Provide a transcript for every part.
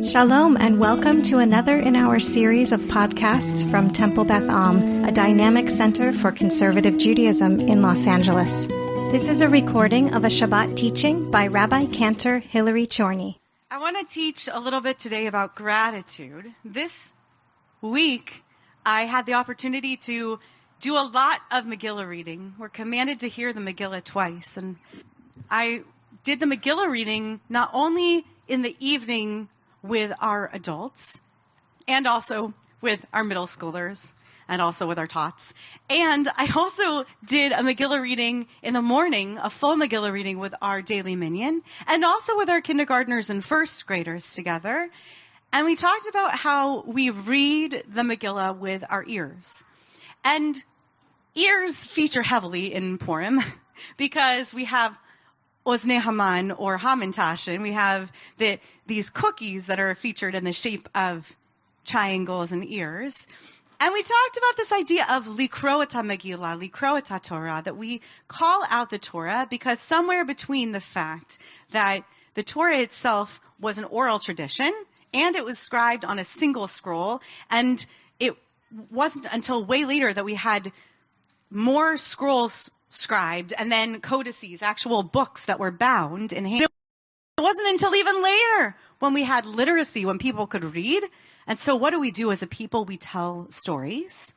Shalom and welcome to another in our series of podcasts from Temple Beth Am, a dynamic center for conservative Judaism in Los Angeles. This is a recording of a Shabbat teaching by Rabbi-Cantor Chorny. I want to teach a little bit today about gratitude. This week, I had the opportunity to do a lot of Megillah reading. We're commanded to hear the Megillah twice, and I did the Megillah reading not only in the evening with our adults, and also with our middle schoolers, and also with our tots. And I also did a Megillah reading in the morning, a full Megillah reading with our daily minyan, and also with our kindergartners and first graders together. And we talked about how we read the Megillah with our ears. And ears feature heavily in Purim because we have Oznei Haman or Hamantashen. We have these cookies that are featured in the shape of triangles and ears. And we talked about this idea of likro et ha-Megillah, likro et ha-Torah, that we call out the Torah because somewhere between the fact that the Torah itself was an oral tradition and it was scribed on a single scroll, and it wasn't until way later that we had more scrolls scribed and then codices, actual books that were bound in hand. It wasn't until even later when we had literacy, when people could read. And so what do we do as a people? We tell stories.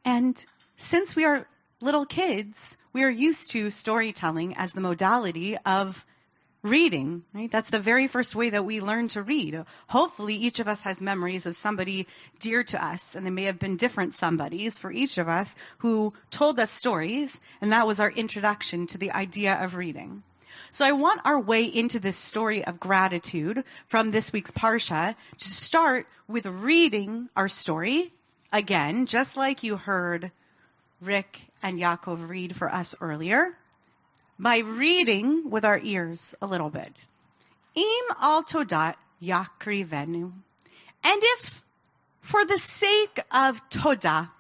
And since we are little kids, we are used to storytelling as the modality of reading, right? That's the very first way that we learn to read. Hopefully each of us has memories of somebody dear to us, and they may have been different somebodies for each of us who told us stories, and that was our introduction to the idea of reading. So I want our way into this story of gratitude from this week's Parshat to start with reading our story, again, just like you heard Rick and Yaakov read for us earlier, by reading with our ears a little bit. Im al todat yakrivenu. And if, for the sake of todah,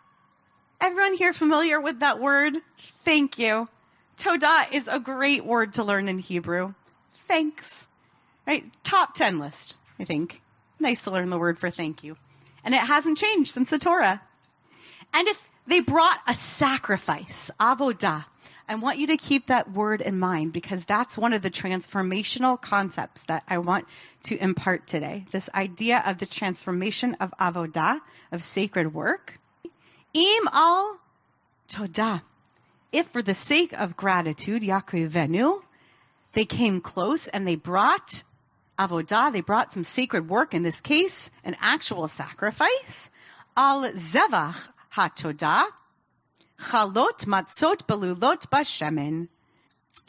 everyone here familiar with that word? Thank you. Todah is a great word to learn in Hebrew. Thanks. Right? Top 10 list, I think. Nice to learn the word for thank you. And it hasn't changed since the Torah. And if they brought a sacrifice, avodah, I want you to keep that word in mind because that's one of the transformational concepts that I want to impart today. This idea of the transformation of avodah, of sacred work. Im al todah. If for the sake of gratitude, yakrivenu, they came close and they brought avodah, they brought some sacred work, in this case, an actual sacrifice, al zevach ha-todah, chalot matzot belulot bashemen,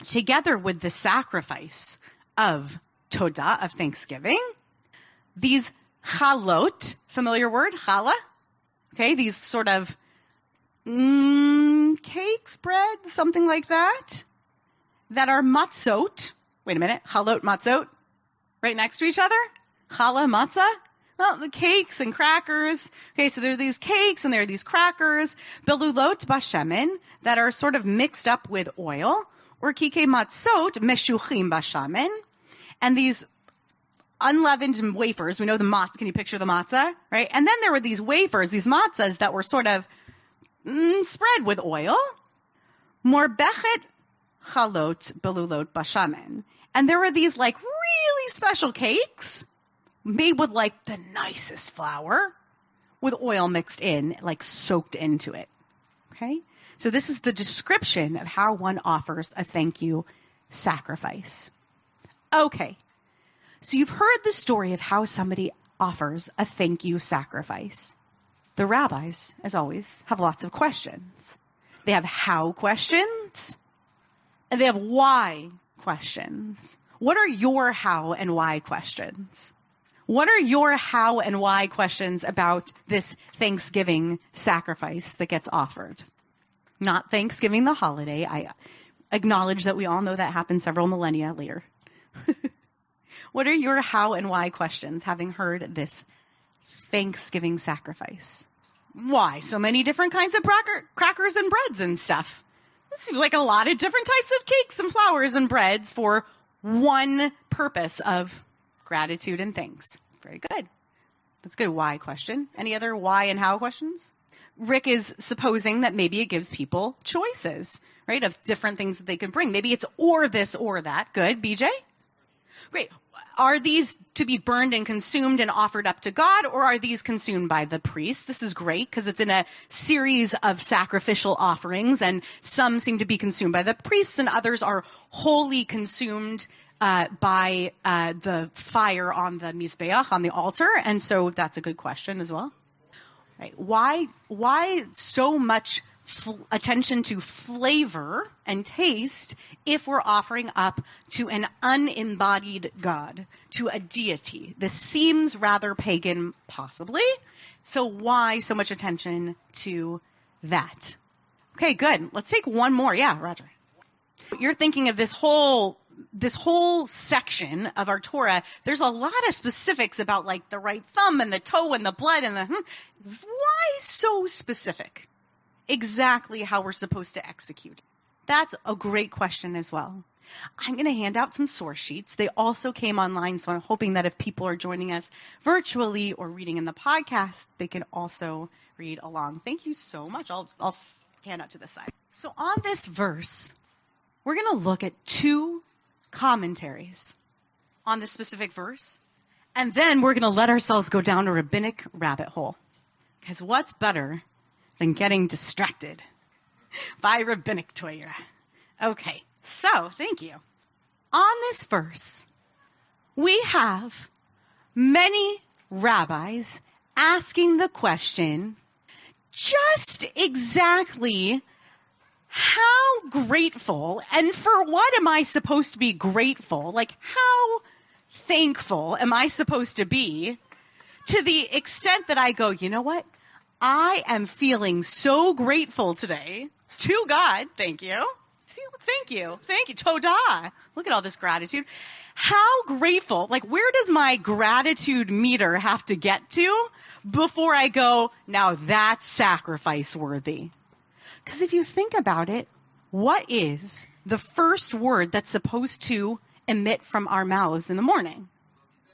together with the sacrifice of todah, of thanksgiving, these chalot, familiar word, challah, okay, these sort of cakes, bread, something like that are matzot. Wait a minute, chalot matzot, right next to each other? Challah matzah? Well, the cakes and crackers. Okay, so there are these cakes and there are these crackers, belulot bashemen, that are sort of mixed up with oil, or kike matzot meshuchim bashamen, and these unleavened wafers. We know the matzah. Can you picture the matzah, right? And then there were these wafers, these matzahs that were sort of spread with oil. Morbechet chalot belulot bashamen, and there were these like really special cakes made with like the nicest flour with oil mixed in, like soaked into it. Okay? So this is the description of how one offers a thank you sacrifice. Okay. So you've heard the story of how somebody offers a thank you sacrifice. The rabbis, as always, have lots of questions. They have how questions, and they have why questions. What are your how and why questions? What are your how and why questions about this Thanksgiving sacrifice that gets offered? Not Thanksgiving the holiday. I acknowledge that we all know that happened several millennia later. What are your how and why questions having heard this Thanksgiving sacrifice? Why so many different kinds of crackers and breads and stuff? This seems like a lot of different types of cakes and flours and breads for one purpose of gratitude and thanks. Very good. That's a good why question. Any other why and how questions? Rick is supposing that maybe it gives people choices, right, of different things that they can bring. Maybe it's or this or that. Good. BJ? Great. Are these to be burned and consumed and offered up to God, or are these consumed by the priest? This is great because it's in a series of sacrificial offerings, and some seem to be consumed by the priests, and others are wholly consumed by the fire on the mizbeach, on the altar. And so that's a good question as well. Right. Why so much attention to flavor and taste if we're offering up to an unembodied God, to a deity? This seems rather pagan, possibly. So why so much attention to that? Okay, good. Let's take one more. Yeah, Roger. You're thinking of this whole section of our Torah. There's a lot of specifics about like the right thumb and the toe and the blood and the why so specific? Exactly how we're supposed to execute. That's a great question as well. I'm going to hand out some source sheets. They also came online, so I'm hoping that if people are joining us virtually or reading in the podcast, they can also read along. Thank you so much. I'll hand out to this side. So on this verse, we're going to look at two commentaries on this specific verse, and then we're going to let ourselves go down a rabbinic rabbit hole. Because what's better than getting distracted by rabbinic Torah? Okay, so thank you. On this verse, we have many rabbis asking the question, just exactly how grateful, and for what am I supposed to be grateful? Like, how thankful am I supposed to be to the extent that I go, you know what? I am feeling so grateful today to God. Thank you. See, thank you. Thank you. Todah. Look at all this gratitude. How grateful, like where does my gratitude meter have to get to before I go, now that's sacrifice worthy? Because if you think about it, what is the first word that's supposed to emit from our mouths in the morning?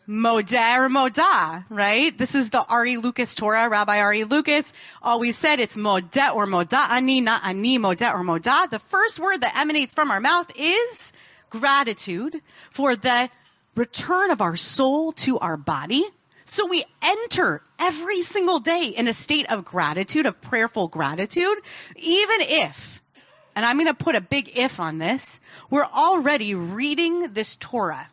Modeh or Modah, right? This is the Ari Lucas Torah. Rabbi Ari Lucas always said it's Modeh or Modah. Ani, not Ani, Modeh or Modah. The first word that emanates from our mouth is gratitude for the return of our soul to our body. So we enter every single day in a state of gratitude, of prayerful gratitude, even if, and I'm going to put a big if on this, we're already reading this Torah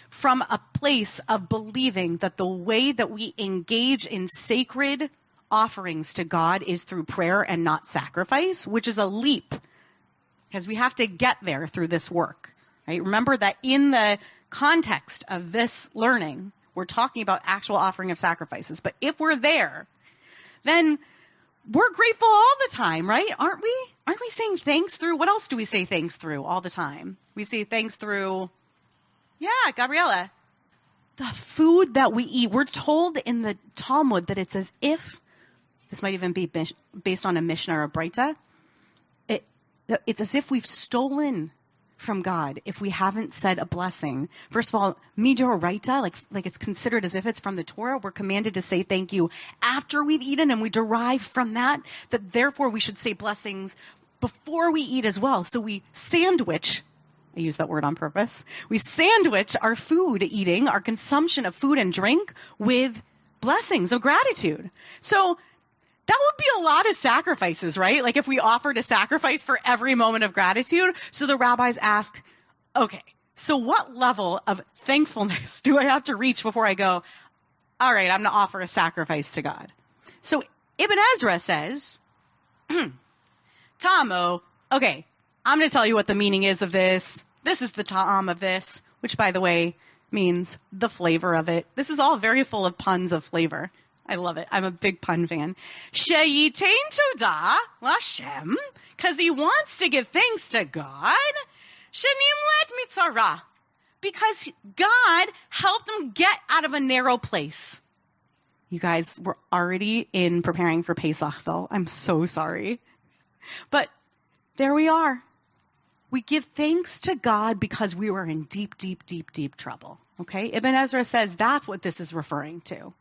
from a place of believing that the way that we engage in sacred offerings to God is through prayer and not sacrifice, which is a leap, because we have to get there through this work, right? Remember that in the context of this learning, we're talking about actual offering of sacrifices. But if we're there, then we're grateful all the time, right? Aren't we? Aren't we saying thanks through? What else do we say thanks through all the time? We say thanks through, yeah, Gabriella. The food that we eat. We're told in the Talmud that it's as if, this might even be based on a Mishnah or a Breita, it's as if we've stolen from God if we haven't said a blessing. First of all, midoraita, like it's considered as if it's from the Torah. We're commanded to say thank you after we've eaten, and we derive from that therefore we should say blessings before we eat as well. So we sandwich, I use that word on purpose, we sandwich our food eating, our consumption of food and drink with blessings of gratitude. So that would be a lot of sacrifices, right? Like if we offered a sacrifice for every moment of gratitude. So the rabbis ask, okay, so what level of thankfulness do I have to reach before I go, all right, I'm going to offer a sacrifice to God? So Ibn Ezra says, Tamo, okay, I'm going to tell you what the meaning is of this. This is the ta'am of this, which, by the way, means the flavor of it. This is all very full of puns of flavor. I love it. I'm a big pun fan. Sheyitain todah l'Hashem, because he wants to give thanks to God. Shenimlet mitzara, because God helped him get out of a narrow place. You guys, we're already in preparing for Pesach, though. I'm so sorry. But there we are. We give thanks to God because we were in deep, deep, deep, deep trouble. Okay, Ibn Ezra says that's what this is referring to.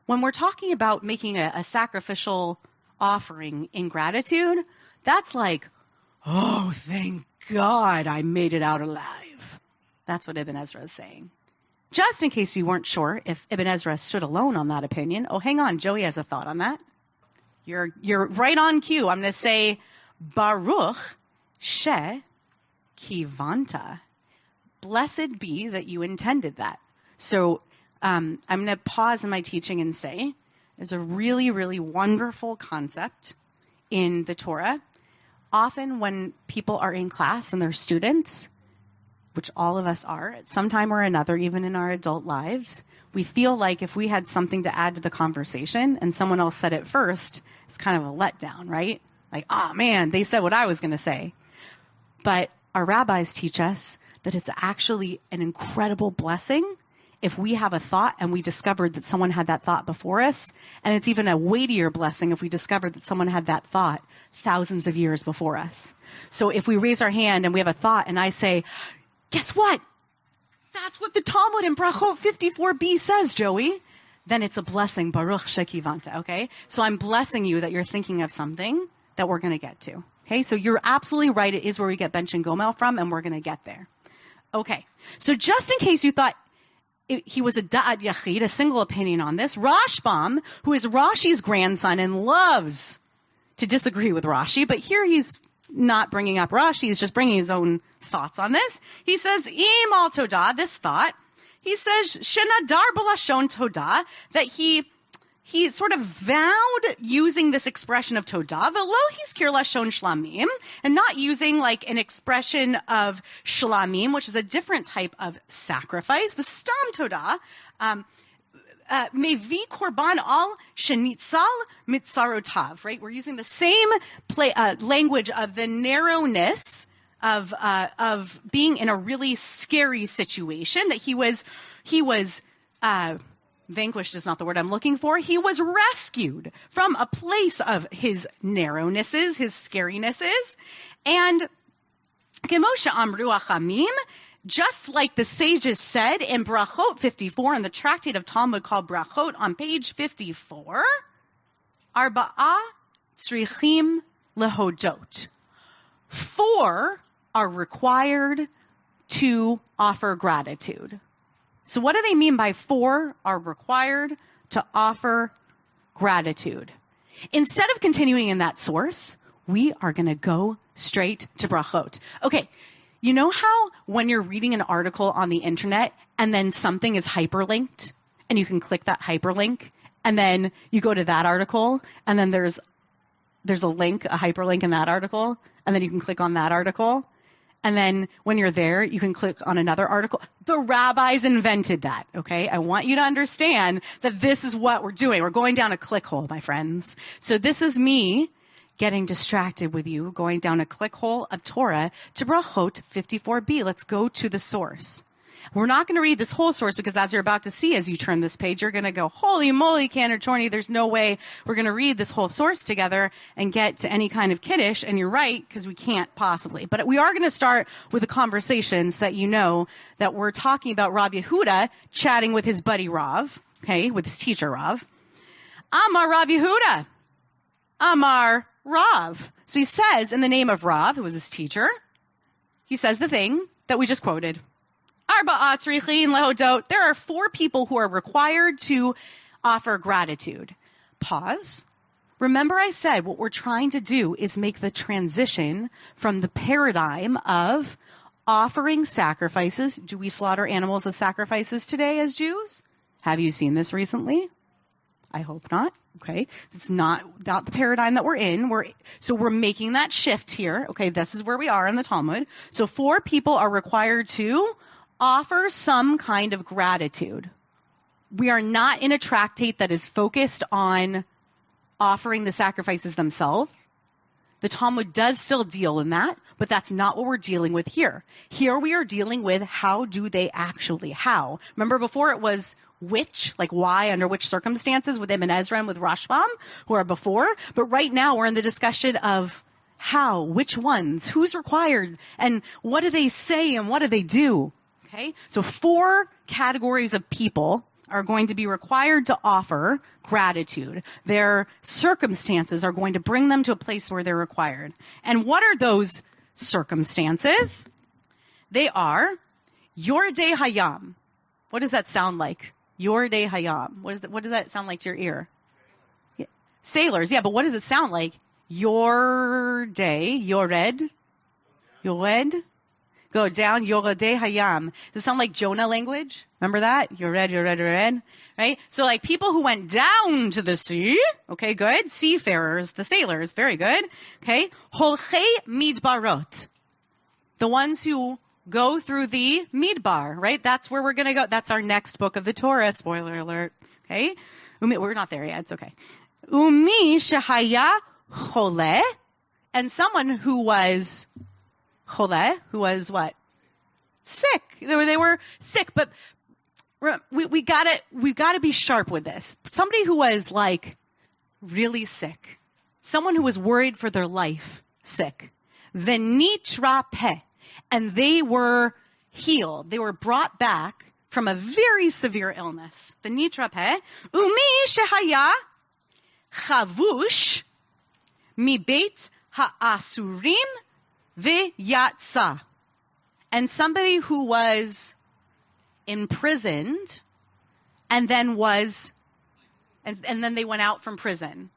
When we're talking about making a sacrificial offering in gratitude, that's like, oh, thank God I made it out alive. That's what Ibn Ezra is saying. Just in case you weren't sure if Ibn Ezra stood alone on that opinion. Oh, hang on, Joey has a thought on that. You're right on cue. I'm going to say, Baruch she kivanta. Blessed be that you intended that. So I'm going to pause in my teaching and say, there's a really, really wonderful concept in the Torah. Often when people are in class and they're students, which all of us are at some time or another, even in our adult lives, we feel like if we had something to add to the conversation and someone else said it first, it's kind of a letdown, right? Like, oh man, they said what I was going to say. But our rabbis teach us that it's actually an incredible blessing if we have a thought and we discovered that someone had that thought before us. And it's even a weightier blessing if we discovered that someone had that thought thousands of years before us. So if we raise our hand and we have a thought and I say, guess what? That's what the Talmud in Brachot 54b says, Joey. Then it's a blessing, Baruch Shekivanta, okay? So I'm blessing you that you're thinking of something that we're going to get to. Okay, so you're absolutely right. It is where we get bench and gomel from, and we're going to get there. Okay, so just in case you thought he was a da'at yachid, a single opinion on this, Rashbam, who is Rashi's grandson and loves to disagree with Rashi, but here he's not bringing up Rashi, he's just bringing his own thoughts on this. He says, Im al Todah, this thought, he says, Shenadar b'lashon Todah, that he sort of vowed using this expression of Todah, v'lo hizkir lashon shlamim, and not using like an expression of shlamim, which is a different type of sacrifice, v'stam Todah, mevi korban al shenitzal mitzarotav, right? We're using the same language of the narrowness of being in a really scary situation, that he was vanquished is not the word I'm looking for. He was rescued from a place of his narrownesses, his scarinesses. And Gemosha Amru Achamim, just like the sages said in Brachot 54, in the tractate of Talmud called Brachot on page 54, Arba'a Tzrichim Lehodot. 4 are required to offer gratitude. So what do they mean by 4 are required to offer gratitude? Instead of continuing in that source, we are going to go straight to Brachot. Okay, you know how when you're reading an article on the internet and then something is hyperlinked and you can click that hyperlink and then you go to that article and then there's a link, a hyperlink in that article, and then you can click on that article. And then when you're there, you can click on another article. The rabbis invented that, okay? I want you to understand that this is what we're doing. We're going down a click hole, my friends. So this is me getting distracted with you, going down a click hole of Torah to Brachot 54b. Let's go to the source. We're not going to read this whole source because as you're about to see as you turn this page, you're going to go, holy moly, Cantor Chorny, there's no way we're going to read this whole source together and get to any kind of kiddush. And you're right, because we can't possibly. But we are going to start with the conversations that you know that we're talking about Rabbi Yehuda chatting with his buddy Rav, okay, with his teacher Rav. Amar Rav Yehuda. Amar Rav. So he says in the name of Rav, who was his teacher, he says the thing that we just quoted. There are 4 people who are required to offer gratitude. Pause. Remember I said what we're trying to do is make the transition from the paradigm of offering sacrifices. Do we slaughter animals as sacrifices today as Jews? Have you seen this recently? I hope not. Okay. It's not the paradigm that we're in. We're making that shift here. Okay. This is where we are in the Talmud. So 4 people are required to offer some kind of gratitude. We are not in a tractate that is focused on offering the sacrifices themselves. The Talmud does still deal in that, but that's not what we're dealing with here. Here we are dealing with how. Remember before it was which, like why, under which circumstances with Ibn Ezra and with Rashbam, who are before. But right now we're in the discussion of how, which ones, who's required, and what do they say and what do they do? Okay? So 4 categories of people are going to be required to offer gratitude. Their circumstances are going to bring them to a place where they're required. And what are those circumstances? They are Yordei Hayam. What does that sound like? Yordei Hayam. What does that sound like to your ear? Yeah. Sailors, yeah, but what does it sound like? Yordei, Yored, go down, Yoredei Hayam. Does it sound like Jonah language? Remember that? Yored, right? So like people who went down to the sea, okay, good. Seafarers, the sailors, very good. Okay. Holchei midbarot. The ones who go through the midbar, right? That's where we're going to go. That's our next book of the Torah. Spoiler alert. Okay. We're not there yet. It's okay. Umi shehaya chole. And someone who was chole, who was what? Sick. They were sick, but we gotta be sharp with this. Somebody who was like really sick. Someone who was worried for their life, sick. Venitra pe. And they were healed. They were brought back from a very severe illness. The nitra pe, umi shehaya chavush mi beit ha'asurim v'yatsa. And somebody who was imprisoned and then they went out from prison.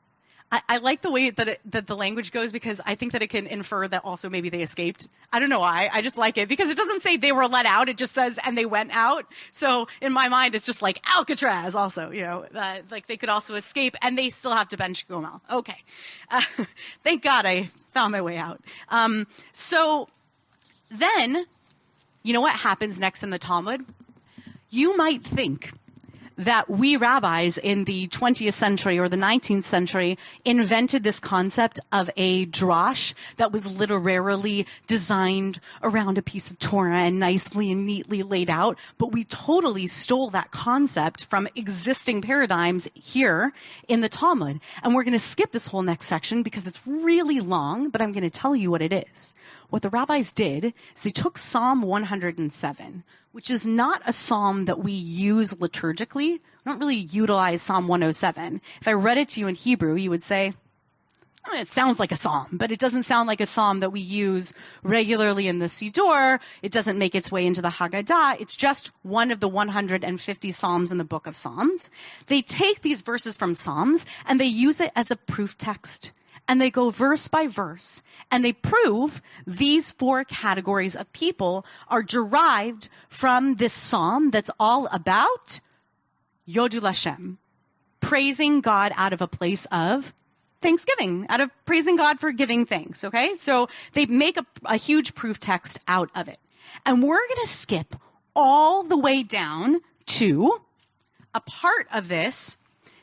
I like the way that the language goes because I think that it can infer that also maybe they escaped. I don't know why. I just like it because it doesn't say they were let out. It just says, and they went out. So in my mind, it's just like Alcatraz also, like they could also escape and they still have to bench Gomel. Okay. Thank God I found my way out. So then, you know what happens next in the Talmud? You might think that we rabbis in the 20th century or the 19th century invented this concept of a drash that was literarily designed around a piece of Torah and nicely and neatly laid out. But we totally stole that concept from existing paradigms here in the Talmud. And we're going to skip this whole next section because it's really long, but I'm going to tell you what it is. What the rabbis did is they took Psalm 107, which is not a psalm that we use liturgically. We don't really utilize Psalm 107. If I read it to you in Hebrew, you would say, oh, it sounds like a psalm, but it doesn't sound like a psalm that we use regularly in the Siddur. It doesn't make its way into the Haggadah. It's just one of the 150 psalms in the book of Psalms. They take these verses from Psalms and they use it as a proof text. And they go verse by verse, and they prove these 4 categories of people are derived from this psalm that's all about Yodul Hashem, praising God out of a place of thanksgiving, out of praising God for giving thanks, okay? So they make a huge proof text out of it. And we're going to skip all the way down to a part of this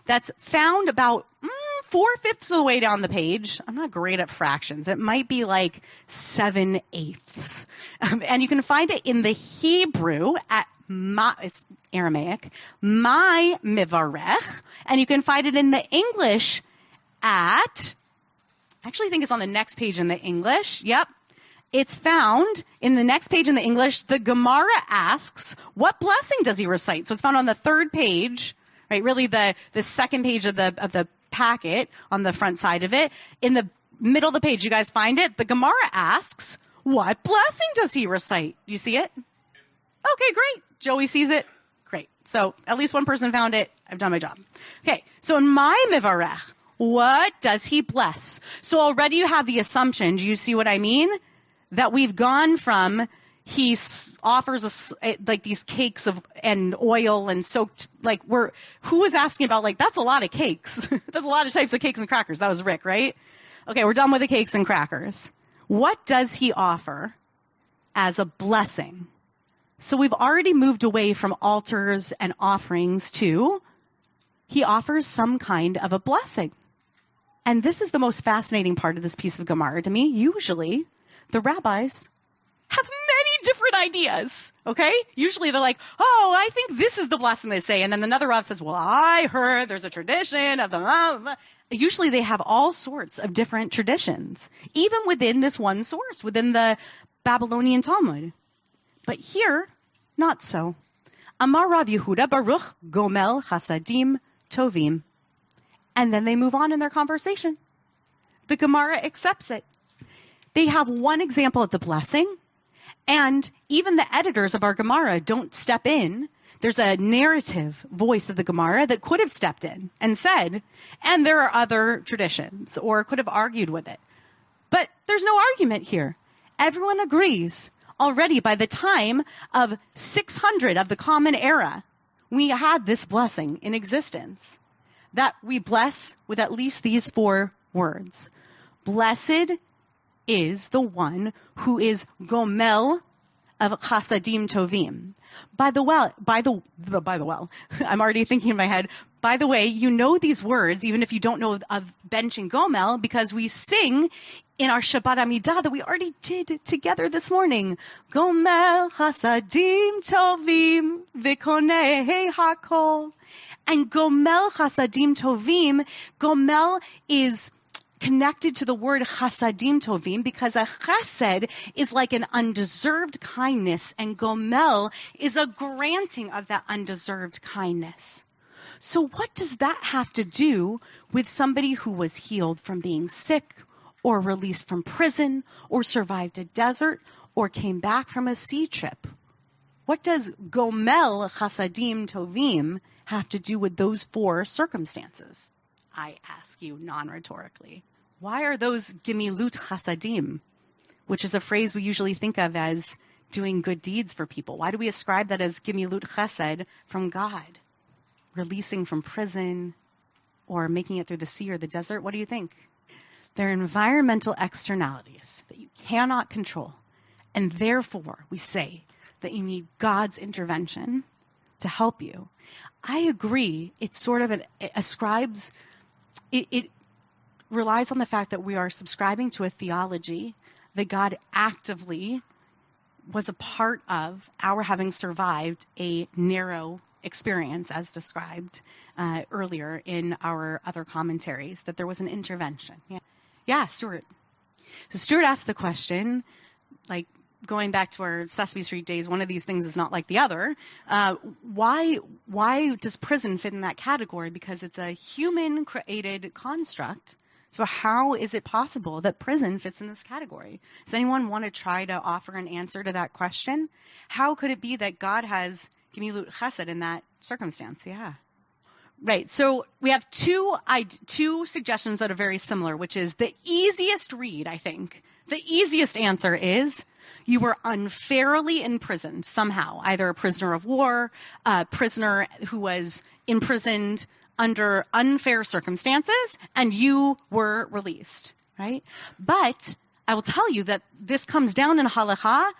that's found about 4/5 of the way down the page. I'm not great at fractions. It might be like 7/8. And you can find it in the Hebrew at it's Aramaic, my mivarech. And you can find it in the English at, I actually think it's on the next page in the English. Yep. It's found in the next page in the English. The Gemara asks, what blessing does he recite? So it's found on the 3rd page, right? Really the second page of the packet on the front side of it. In the middle of the page, you guys find it? The Gemara asks, what blessing does he recite? Do you see it? Okay, great. Joey sees it. Great. So at least one person found it. I've done my job. Okay, so in my mivarech, what does he bless? So already you have the assumption. Do you see what I mean? That we've gone from he offers us like these cakes and oil and soaked, like who was asking about, like, that's a lot of cakes. That's a lot of types of cakes and crackers. That was Rick, right? Okay, we're done with the cakes and crackers. What does he offer as a blessing? So we've already moved away from altars and offerings to he offers some kind of a blessing. And this is the most fascinating part of this piece of Gemara to me. Usually the rabbis have many different ideas, okay? Usually they're like, oh, I think this is the blessing they say. And then another Rav says, well, I heard there's a tradition of the... Usually they have all sorts of different traditions, even within this one source, within the Babylonian Talmud. But here, not so. Amar Rav Yehuda Baruch Gomel Chasadim Tovim. And then they move on in their conversation. The Gemara accepts it. They have one example of the blessing, and even the editors of our Gemara don't step in. There's a narrative voice of the Gemara that could have stepped in and said, and there are other traditions, or could have argued with it. But there's no argument here. Everyone agrees. Already by the time of 600 of the Common Era, we had this blessing in existence, that we bless with at least these 4 words. Blessed is the one who is Gomel of Chasadim Tovim. By the well, I'm already thinking in my head, by the way, you know these words, even if you don't know of bench and Gomel, because we sing in our Shabbat Amidah that we already did together this morning. Gomel Chasadim Tovim V'konei Hakol. And Gomel Chasadim Tovim, Gomel is connected to the word chasadim tovim because a chesed is like an undeserved kindness, and gomel is a granting of that undeserved kindness. So what does that have to do with somebody who was healed from being sick, or released from prison, or survived a desert, or came back from a sea trip? What does gomel chasadim tovim have to do with those 4 circumstances? I ask you non-rhetorically. Why are those gemilut chasadim, which is a phrase we usually think of as doing good deeds for people? Why do we ascribe that as gemilut chesed from God? Releasing from prison or making it through the sea or the desert? What do you think? They're environmental externalities that you cannot control. And therefore, we say that you need God's intervention to help you. I agree. It sort of ascribes... It relies on the fact that we are subscribing to a theology that God actively was a part of our having survived a narrow experience, as described earlier in our other commentaries, that there was an intervention. Yeah, Stuart. So Stuart asked the question, like going back to our Sesame Street days, one of these things is not like the other. Why does prison fit in that category? Because it's a human-created construct. So how is it possible that prison fits in this category? Does anyone want to try to offer an answer to that question? How could it be that God has gemilut chesed in that circumstance? Yeah. Right. So we have two suggestions that are very similar, which is the easiest read, I think. The easiest answer is you were unfairly imprisoned somehow, either a prisoner of war, a prisoner who was imprisoned under unfair circumstances, and you were released, right? But I will tell you that this comes down in halakha,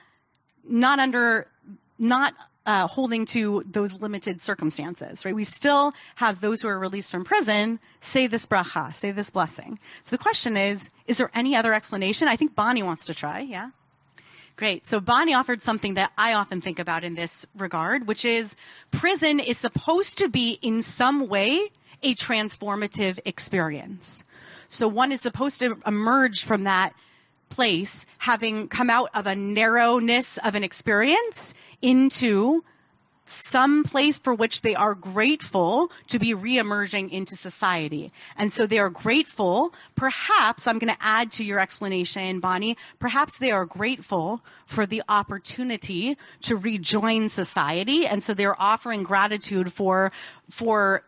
not holding to those limited circumstances, right? We still have those who are released from prison say this bracha, say this blessing. So the question is there any other explanation? I think Bonnie wants to try, yeah? Great. So Bonnie offered something that I often think about in this regard, which is prison is supposed to be in some way a transformative experience. So one is supposed to emerge from that place having come out of a narrowness of an experience into some place for which they are grateful to be re-emerging into society. And so they are grateful, perhaps, I'm going to add to your explanation, Bonnie, perhaps they are grateful for the opportunity to rejoin society. And so they're offering gratitude for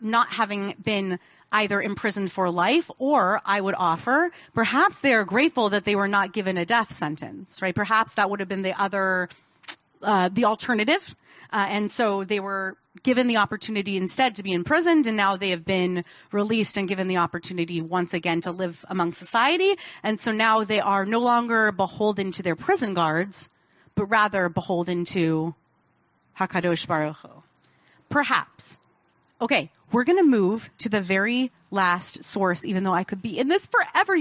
not having been either imprisoned for life, or I would offer, perhaps they are grateful that they were not given a death sentence, right? Perhaps that would have been the alternative. And so they were given the opportunity instead to be imprisoned, and now they have been released and given the opportunity once again to live among society. And so now they are no longer beholden to their prison guards, but rather beholden to HaKadosh Baruch Hu. Perhaps. Okay, we're going to move to the very last source, even though I could be in this forever.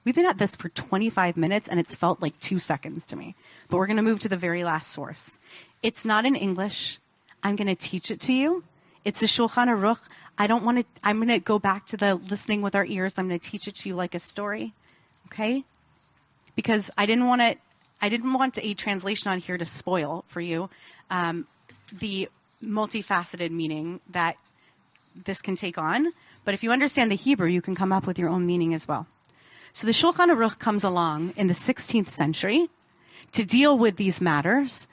We've been at this for 25 minutes, and it's felt like 2 seconds to me. But we're going to move to the very last source. It's not in English. I'm going to teach it to you. It's the Shulchan Aruch. I'm going to go back to the listening with our ears. I'm going to teach it to you like a story, okay? Because I didn't want to I didn't want a translation on here to spoil for you the multifaceted meaning that this can take on. But if you understand the Hebrew, you can come up with your own meaning as well. So the Shulchan Aruch comes along in the 16th century to deal with these matters.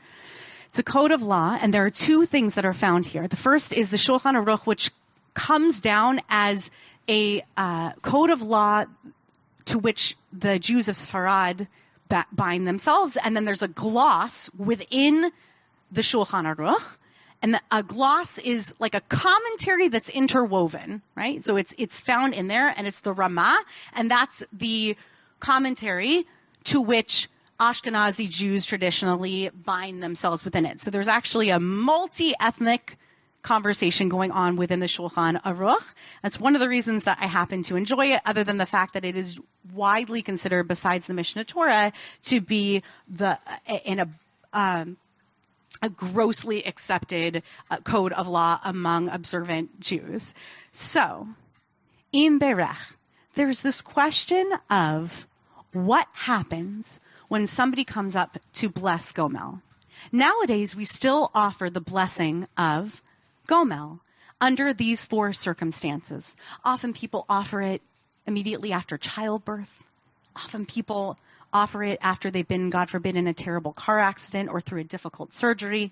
It's a code of law, and there are two things that are found here. The first is the Shulchan Aruch, which comes down as a code of law to which the Jews of Sfarad bind themselves, and then there's a gloss within the Shulchan Aruch, and a gloss is like a commentary that's interwoven, right? So it's found in there, and it's the Ramah, and that's the commentary to which Ashkenazi Jews traditionally bind themselves within it. So there's actually a multi-ethnic conversation going on within the Shulchan Aruch. That's one of the reasons that I happen to enjoy it, other than the fact that it is widely considered, besides the Mishnah Torah, to be a grossly accepted code of law among observant Jews. So, in Berech, there's this question of what happens when somebody comes up to bless Gomel. Nowadays, we still offer the blessing of Gomel under these four circumstances. Often people offer it immediately after childbirth. Often people offer it after they've been, God forbid, in a terrible car accident or through a difficult surgery,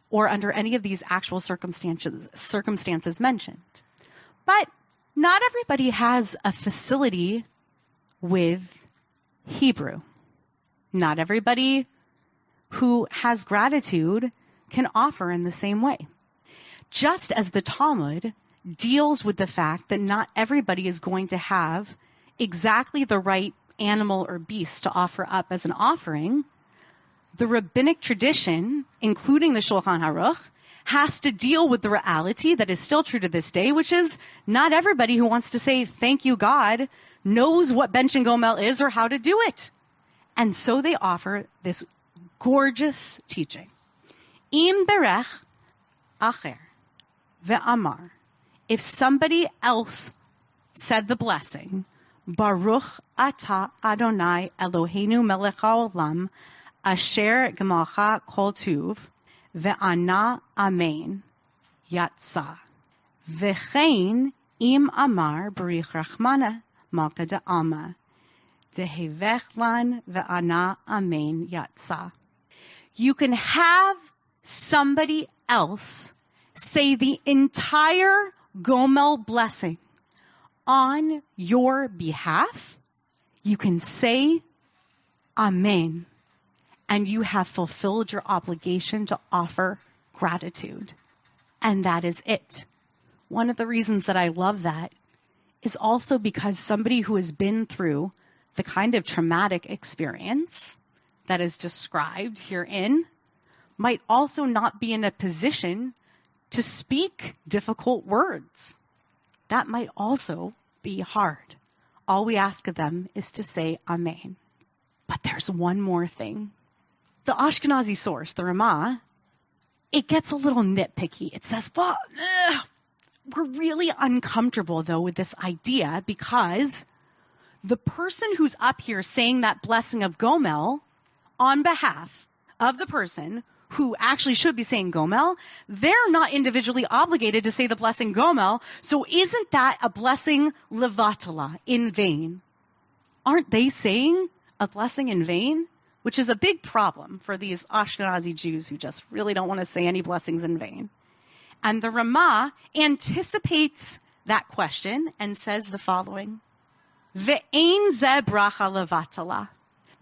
or under any of these actual circumstances mentioned. But not everybody has a facility with Hebrew. Not everybody who has gratitude can offer in the same way. Just as the Talmud deals with the fact that not everybody is going to have exactly the right animal or beast to offer up as an offering, the rabbinic tradition, including the Shulchan Aruch, has to deal with the reality that is still true to this day, which is not everybody who wants to say, thank you, God, knows what Bench and Gomel is or how to do it. And so they offer this gorgeous teaching. Im berech acher ve'amar. If somebody else said the blessing, Baruch atah Adonai Eloheinu melech haolam asher gemalcha kol tuv ve'ana amen yatsa. V'chein im amar barich rachmana malka de'alma dehevech lan ve'ana amen yatsa. You can have somebody else say the entire Gomel blessing on your behalf. You can say Amen, and you have fulfilled your obligation to offer gratitude. And that is it. One of the reasons that I love that is also because somebody who has been through the kind of traumatic experience that is described herein might also not be in a position to speak difficult words. That might also be hard. All we ask of them is to say Amen. But there's one more thing. The Ashkenazi source, the Ramah, it gets a little nitpicky. It says, well, we're really uncomfortable, though, with this idea because the person who's up here saying that blessing of Gomel on behalf of the person who actually should be saying Gomel, they're not individually obligated to say the blessing Gomel, so isn't that a blessing levatala, in vain? Aren't they saying a blessing in vain? Which is a big problem for these Ashkenazi Jews who just really don't want to say any blessings in vain. And the Ramah anticipates that question and says the following, Ve'ein ze bracha levatala.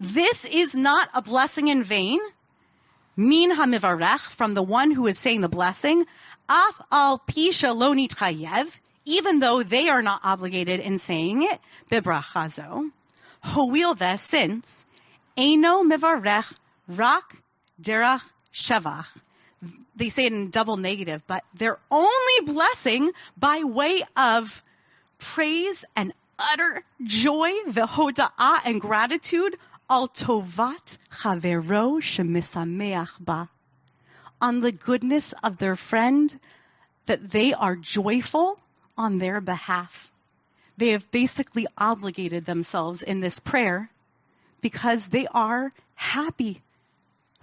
This is not a blessing in vain, min hamivarech, from the one who is saying the blessing, af al pisha lo nitchayev, even though they are not obligated in saying it, bebrachazo, ho'il ve, since, eino mivarech rak derach shevach. They say it in double negative, but they're only blessing by way of praise and utter joy, v'hoda'ah, and gratitude, al tovat chavero shemisameach ba, on the goodness of their friend, that they are joyful on their behalf. They have basically obligated themselves in this prayer because they are happy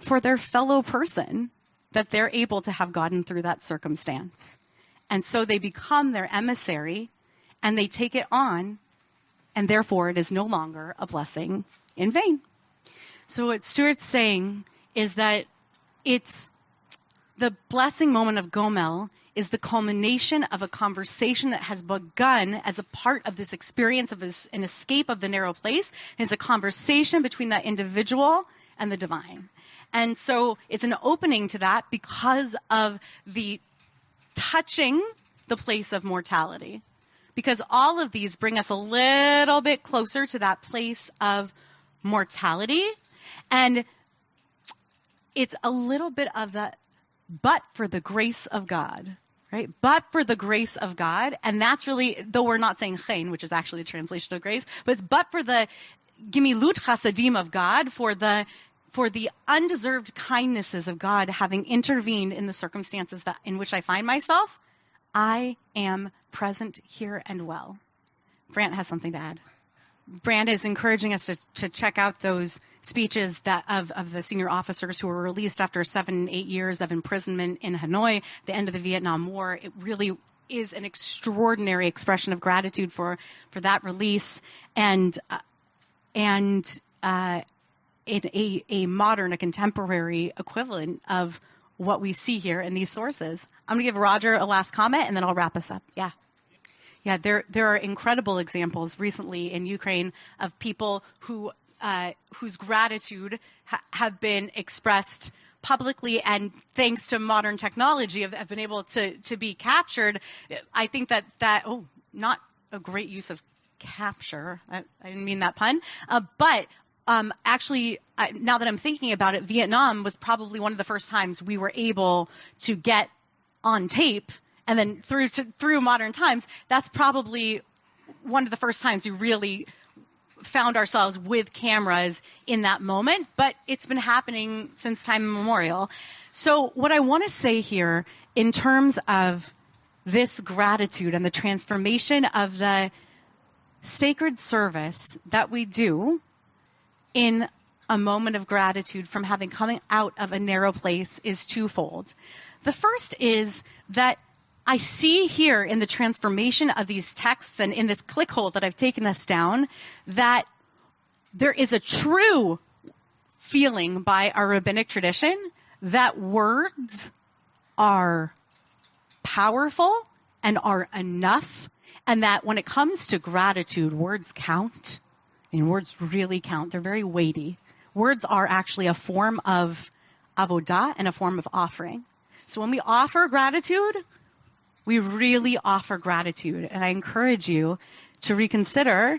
for their fellow person that they're able to have gotten through that circumstance. And so they become their emissary and they take it on, and therefore it is no longer a blessing in vain. So what Stuart's saying is that it's the blessing moment of Gomel is the culmination of a conversation that has begun as a part of this experience of an escape of the narrow place. It's a conversation between that individual and the divine. And so it's an opening to that because of the touching the place of mortality. Because all of these bring us a little bit closer to that place of mortality. And it's a little bit of that, but for the grace of God, right? But for the grace of God. And that's really, though we're not saying chen, which is actually the translation of grace, but it's but for the gimilut chasadim of God, for the undeserved kindnesses of God having intervened in the circumstances in which I find myself, I am present here and well. Brant has something to add. Brant is encouraging us to check out those speeches that of the senior officers who were released after 7-8 years of imprisonment in Hanoi, the end of the Vietnam War. It really is an extraordinary expression of gratitude for that release, and a modern, a contemporary equivalent of what we see here in these sources. I'm going to give Roger a last comment, and then I'll wrap us up. Yeah, there are incredible examples recently in Ukraine of people who whose gratitude have been expressed publicly, and thanks to modern technology have been able to be captured. I think that not a great use of capture. I didn't mean that pun, but actually, now that I'm thinking about it, Vietnam was probably one of the first times we were able to get on tape. And then through modern times, that's probably one of the first times we really found ourselves with cameras in that moment. But it's been happening since time immemorial. So what I want to say here in terms of this gratitude and the transformation of the sacred service that we do in a moment of gratitude from having coming out of a narrow place is twofold. The first is that I see here in the transformation of these texts and in this click hole that I've taken us down that there is a true feeling by our rabbinic tradition that words are powerful and are enough, and that when it comes to gratitude, words count, and words really count. They're very weighty. Words are actually a form of avodah and a form of offering. So when we offer gratitude, we really offer gratitude. And I encourage you to reconsider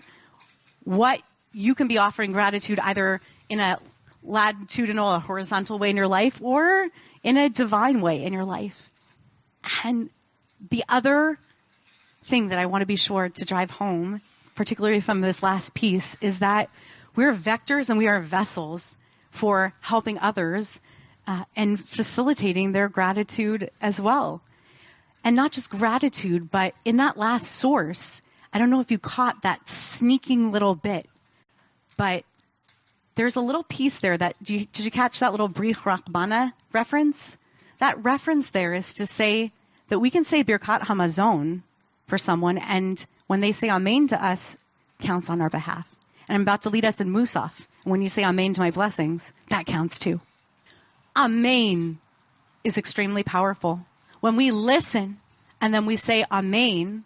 what you can be offering gratitude either in a latitudinal, a horizontal way in your life, or in a divine way in your life. And the other thing that I want to be sure to drive home, particularly from this last piece, is that we're vectors and we are vessels for helping others and facilitating their gratitude as well. And not just gratitude, but in that last source, I don't know if you caught that sneaking little bit, but there's a little piece there that, did you catch that little Brich Rachbana reference? That reference there is to say that we can say Birkat Hamazon for someone, and when they say Amen to us, counts on our behalf. And I'm about to lead us in Musaf. When you say Amen to my blessings, that counts too. Amen is extremely powerful. When we listen and then we say Amen,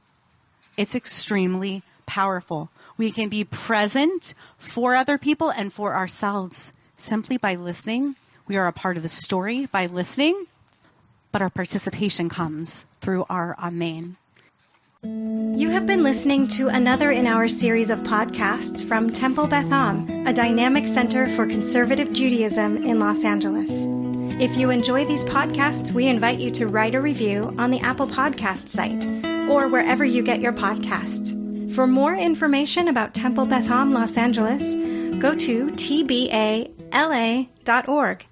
it's extremely powerful. We can be present for other people and for ourselves simply by listening. We are a part of the story by listening, but our participation comes through our Amen. You have been listening to another in our series of podcasts from Temple Beth Am, a dynamic center for conservative Judaism in Los Angeles. If you enjoy these podcasts, we invite you to write a review on the Apple Podcast site or wherever you get your podcasts. For more information about Temple Beth Am Los Angeles, go to tbala.org.